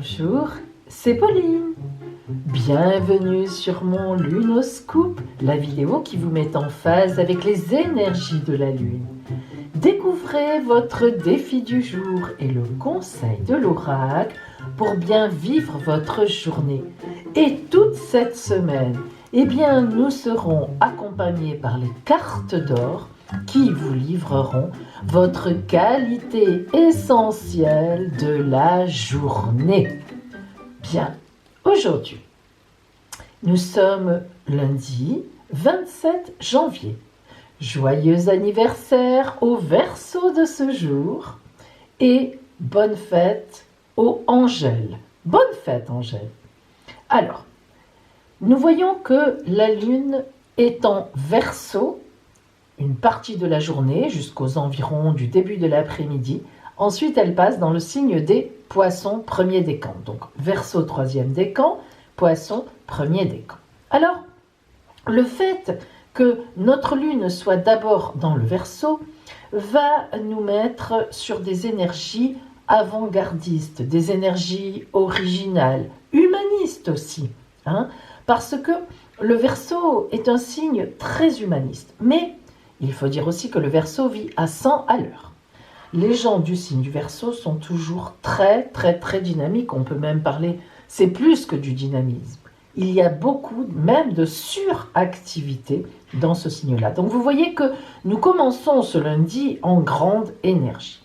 Bonjour, c'est Pauline. Bienvenue sur mon Lunoscope, la vidéo qui vous met en phase avec les énergies de la Lune. Découvrez votre défi du jour et le conseil de l'oracle pour bien vivre votre journée. Et toute cette semaine, nous serons accompagnés par les cartes d'or qui vous livreront votre qualité essentielle de la journée. Bien, aujourd'hui, nous sommes lundi 27 janvier. Joyeux anniversaire au Verseau de ce jour et bonne fête au Angèle. Bonne fête Angèle. Alors, nous voyons que la Lune est en Verseau une partie de la journée jusqu'aux environs du début de l'après-midi. Ensuite, elle passe dans le signe des Poissons, premier décan. Donc, Verseau, troisième décan, Poissons, premier décan. Alors, le fait que notre Lune soit d'abord dans le Verseau va nous mettre sur des énergies avant-gardistes, des énergies originales, humanistes aussi, parce que le Verseau est un signe très humaniste. Mais il faut dire aussi que le Verseau vit à 100 à l'heure. Les gens du signe du Verseau sont toujours très dynamiques. On peut même parler, c'est plus que du dynamisme. Il y a beaucoup même de suractivité dans ce signe-là. Donc vous voyez que nous commençons ce lundi en grande énergie.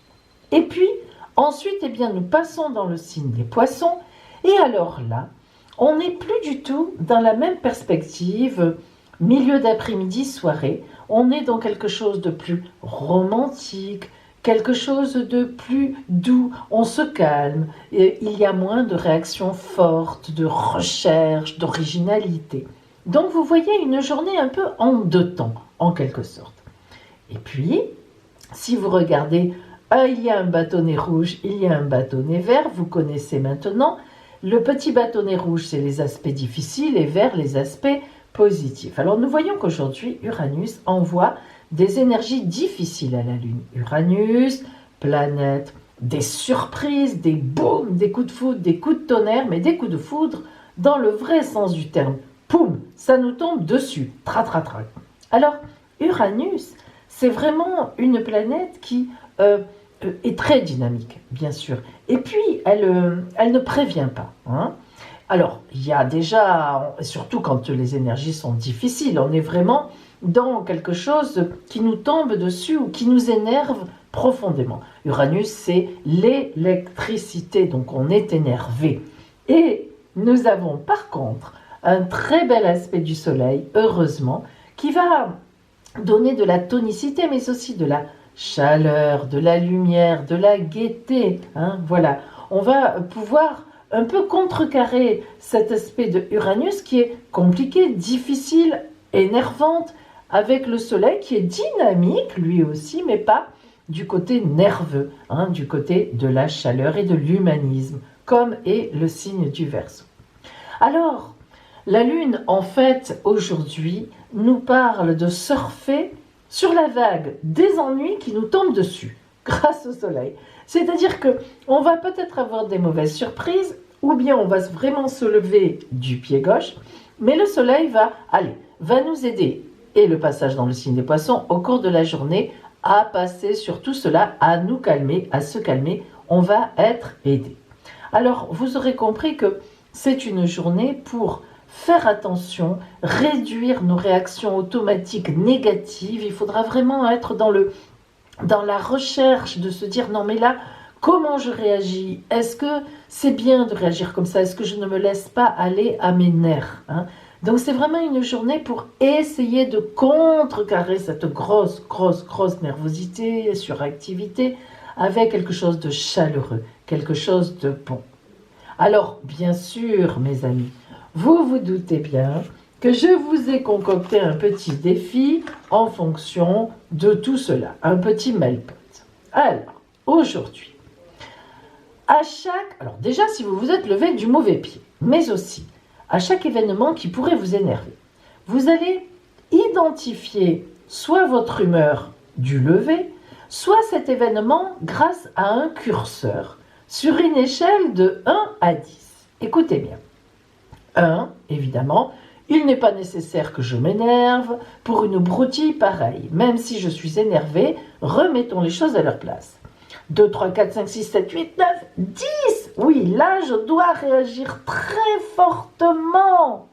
Et puis ensuite, nous passons dans le signe des Poissons. Et alors là, on n'est plus du tout dans la même perspective milieu d'après-midi, soirée. On est dans quelque chose de plus romantique, quelque chose de plus doux. On se calme, et il y a moins de réactions fortes, de recherche, d'originalité. Donc vous voyez une journée un peu en deux temps, en quelque sorte. Et puis, si vous regardez, il y a un bâtonnet rouge, il y a un bâtonnet vert, vous connaissez maintenant. Le petit bâtonnet rouge, c'est les aspects difficiles, et vert, les aspects positifs. Alors nous voyons qu'aujourd'hui, Uranus envoie des énergies difficiles à la Lune. Uranus, planète, des surprises, des booms, des coups de foudre, des coups de tonnerre, mais des coups de foudre dans le vrai sens du terme. Poum, ça nous tombe dessus. Tra. Alors, Uranus, c'est vraiment une planète qui est très dynamique, bien sûr. Et puis, elle ne prévient pas. Alors, il y a déjà, surtout quand les énergies sont difficiles, on est vraiment dans quelque chose qui nous tombe dessus ou qui nous énerve profondément. Uranus, c'est l'électricité, donc on est énervé. Et nous avons par contre un très bel aspect du Soleil, heureusement, qui va donner de la tonicité, mais aussi de la chaleur, de la lumière, de la gaieté. Voilà, on va pouvoir un peu contrecarrer cet aspect de Uranus qui est compliqué, difficile, énervante, avec le Soleil qui est dynamique lui aussi, mais pas du côté nerveux, du côté de la chaleur et de l'humanisme, comme est le signe du Verseau. Alors, la Lune, en fait, aujourd'hui, nous parle de surfer sur la vague des ennuis qui nous tombent dessus, grâce au Soleil. C'est-à-dire qu'on va peut-être avoir des mauvaises surprises, ou bien on va vraiment se lever du pied gauche, mais le Soleil va nous aider, et le passage dans le signe des Poissons, au cours de la journée, à passer sur tout cela, à nous calmer, à se calmer, on va être aidé. Alors, vous aurez compris que c'est une journée pour faire attention, réduire nos réactions automatiques négatives. Il faudra vraiment être dans la recherche de se dire non mais là, comment je réagis? Est-ce que c'est bien de réagir comme ça? Est-ce que je ne me laisse pas aller à mes nerfs? Donc c'est vraiment une journée pour essayer de contrecarrer cette grosse nervosité, suractivité, avec quelque chose de chaleureux, quelque chose de bon. Alors bien sûr mes amis, vous vous doutez bien que je vous ai concocté un petit défi en fonction de tout cela, un petit meltpot. Alors, aujourd'hui, alors déjà si vous vous êtes levé du mauvais pied, mais aussi à chaque événement qui pourrait vous énerver, vous allez identifier soit votre humeur du lever, soit cet événement grâce à un curseur. sur une échelle de 1 à 10. Écoutez bien. 1, évidemment, il n'est pas nécessaire que je m'énerve pour une broutille pareille. Même si je suis énervée, remettons les choses à leur place. 2, 3, 4, 5, 6, 7, 8, 9, 10. Oui, là, je dois réagir très fortement.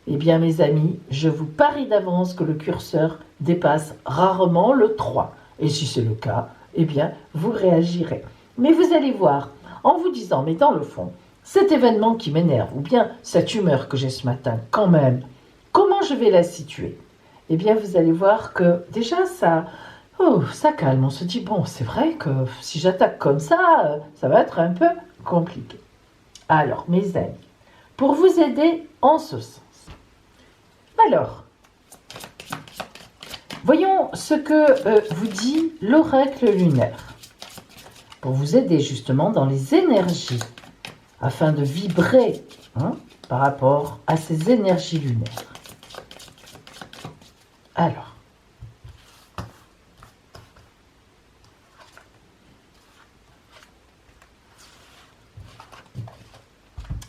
Eh bien, mes amis, je vous parie d'avance que le curseur dépasse rarement le 3. Et si c'est le cas, eh bien, vous réagirez. Mais vous allez voir, en vous disant, mais dans le fond, cet événement qui m'énerve, ou bien cette humeur que j'ai ce matin, quand même, comment je vais la situer? Eh bien, vous allez voir que déjà, ça calme. On se dit, bon, c'est vrai que si j'attaque comme ça va être un peu compliqué. Alors, mes amis, pour vous aider en ce sens, alors, voyons ce que vous dit l'oracle lunaire, pour vous aider justement dans les énergies, afin de vibrer par rapport à ces énergies lunaires. Alors,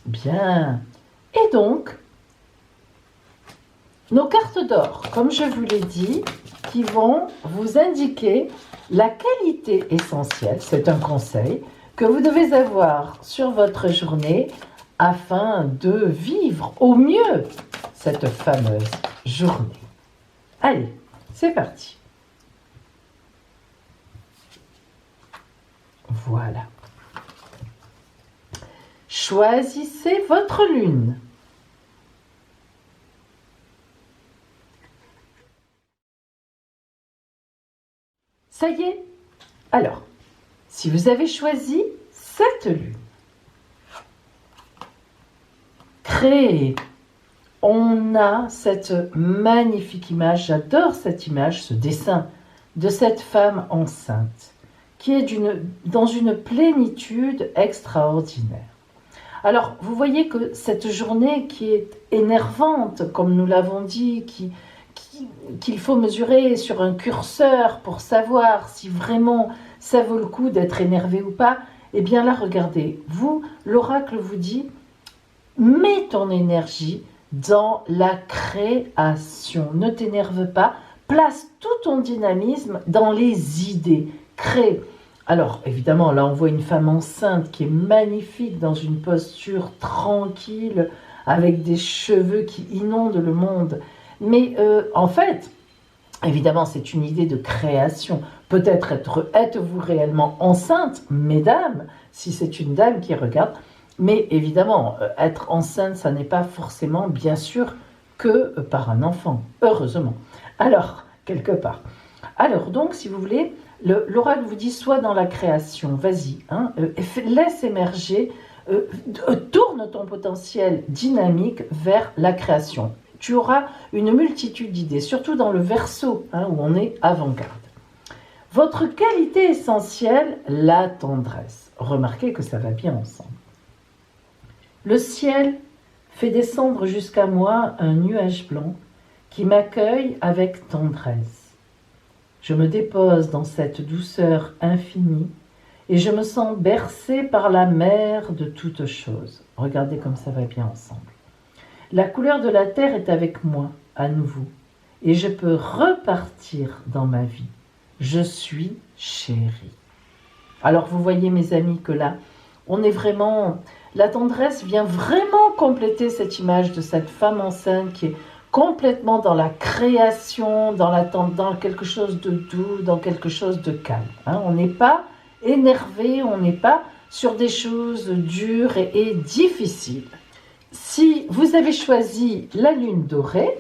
bien. Et donc, nos cartes d'or, comme je vous l'ai dit, qui vont vous indiquer la qualité essentielle, c'est un conseil, que vous devez avoir sur votre journée afin de vivre au mieux cette fameuse journée. Allez, c'est parti. Voilà. Choisissez votre lune. Ça y est. Alors, si vous avez choisi cette lune, créez. On a cette magnifique image, j'adore cette image, ce dessin de cette femme enceinte qui est dans une plénitude extraordinaire. Alors, vous voyez que cette journée qui est énervante, comme nous l'avons dit, qu'il faut mesurer sur un curseur pour savoir si vraiment ça vaut le coup d'être énervé ou pas, eh bien là, regardez, l'oracle vous dit, mets ton énergie dans la création. Ne t'énerve pas, place tout ton dynamisme dans les idées, crée. Alors, évidemment, là, on voit une femme enceinte qui est magnifique, dans une posture tranquille, avec des cheveux qui inondent le monde. Mais en fait, évidemment, c'est une idée de création. Peut-être êtes-vous réellement enceinte, mesdames, si c'est une dame qui regarde. Mais évidemment, être enceinte, ça n'est pas forcément, bien sûr, que par un enfant, heureusement. Alors, quelque part. Alors, donc, si vous voulez, l'oracle vous dit, sois dans la création, vas-y, laisse émerger, tourne ton potentiel dynamique vers la création. Tu auras une multitude d'idées, surtout dans le Verseau, où on est avant-garde. Votre qualité essentielle, la tendresse. Remarquez que ça va bien ensemble. Le ciel fait descendre jusqu'à moi un nuage blanc qui m'accueille avec tendresse. Je me dépose dans cette douceur infinie et je me sens bercée par la mer de toutes choses. Regardez comme ça va bien ensemble. La couleur de la terre est avec moi, à nouveau, et je peux repartir dans ma vie. Je suis chérie. Alors vous voyez mes amis que là, on est vraiment... La tendresse vient vraiment compléter cette image de cette femme enceinte qui est complètement dans la création, dans quelque chose de doux, dans quelque chose de calme. On n'est pas énervé, on n'est pas sur des choses dures et difficiles. Si vous avez choisi la lune dorée,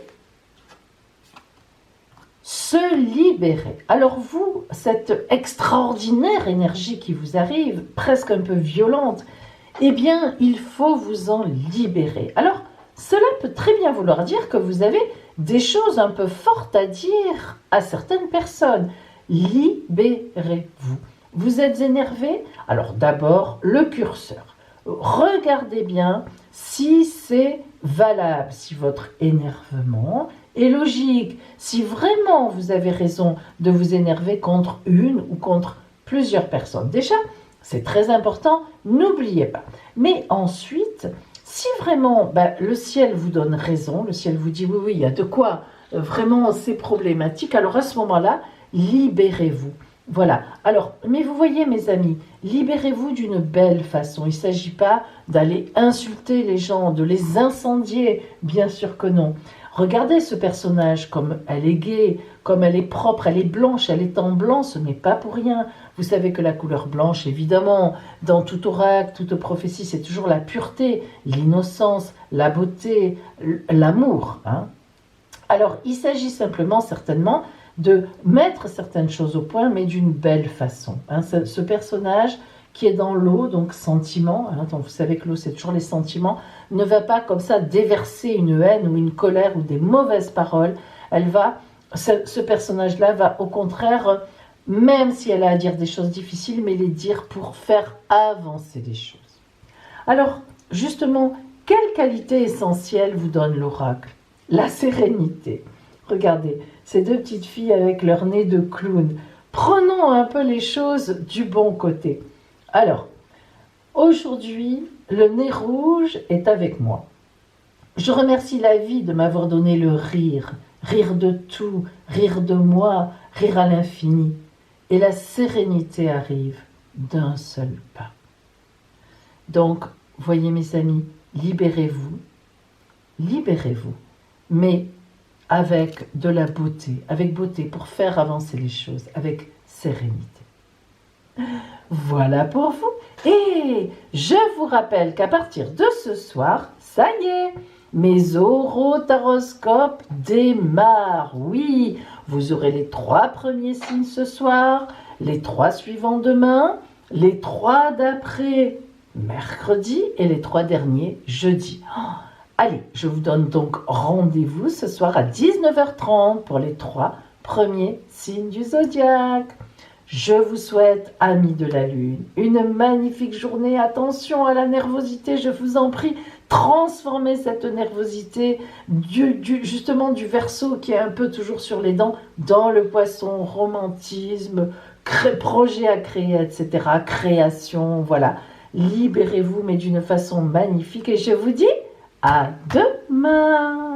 se libérer. Alors vous, cette extraordinaire énergie qui vous arrive, presque un peu violente, eh bien, il faut vous en libérer. Alors, cela peut très bien vouloir dire que vous avez des choses un peu fortes à dire à certaines personnes. Libérez-vous. Vous êtes énervé? Alors d'abord, le curseur. Regardez bien si c'est valable, si votre énervement est logique, si vraiment vous avez raison de vous énerver contre une ou contre plusieurs personnes. Déjà, C'est très important, n'oubliez pas. Mais ensuite, si vraiment le ciel vous donne raison, le ciel vous dit oui, il y a de quoi, vraiment c'est problématique, alors à ce moment-là, libérez-vous. Voilà. Alors, mais vous voyez mes amis, libérez-vous d'une belle façon. Il ne s'agit pas d'aller insulter les gens, de les incendier, bien sûr que non. Regardez ce personnage, comme elle est gaie, comme elle est propre, elle est blanche, elle est en blanc, ce n'est pas pour rien. Vous savez que la couleur blanche, évidemment, dans tout oracle, toute prophétie, c'est toujours la pureté, l'innocence, la beauté, l'amour. Hein. Alors, il s'agit simplement, certainement, de mettre certaines choses au point, mais d'une belle façon. Hein. Ce personnage qui est dans l'eau, donc sentiment, hein, donc vous savez que l'eau c'est toujours les sentiments, ne va pas comme ça déverser une haine ou une colère ou des mauvaises paroles. Ce personnage-là va au contraire, même si elle a à dire des choses difficiles, mais les dire pour faire avancer les choses. Alors, justement, quelle qualité essentielle vous donne l'oracle? La sérénité. Regardez, ces deux petites filles avec leur nez de clown. Prenons un peu les choses du bon côté. Alors, aujourd'hui, le nez rouge est avec moi. Je remercie la vie de m'avoir donné le rire, rire de tout, rire de moi, rire à l'infini. Et la sérénité arrive d'un seul pas. Donc, voyez mes amis, libérez-vous, mais avec de la beauté, pour faire avancer les choses, avec sérénité. Voilà pour vous. Et je vous rappelle qu'à partir de ce soir, ça y est, mes orotaroscopes démarrent. Oui, vous aurez les 3 premiers signes ce soir, les 3 suivants demain, les 3 d'après mercredi et les 3 derniers jeudi. Allez, je vous donne donc rendez-vous ce soir à 19h30 pour les 3 premiers signes du zodiaque. Je vous souhaite, amis de la Lune, une magnifique journée. Attention à la nervosité, je vous en prie. Transformez cette nervosité justement du Verseau qui est un peu toujours sur les dents dans le Poisson, romantisme, projet à créer, etc. Création, voilà. Libérez-vous, mais d'une façon magnifique. Et je vous dis à demain.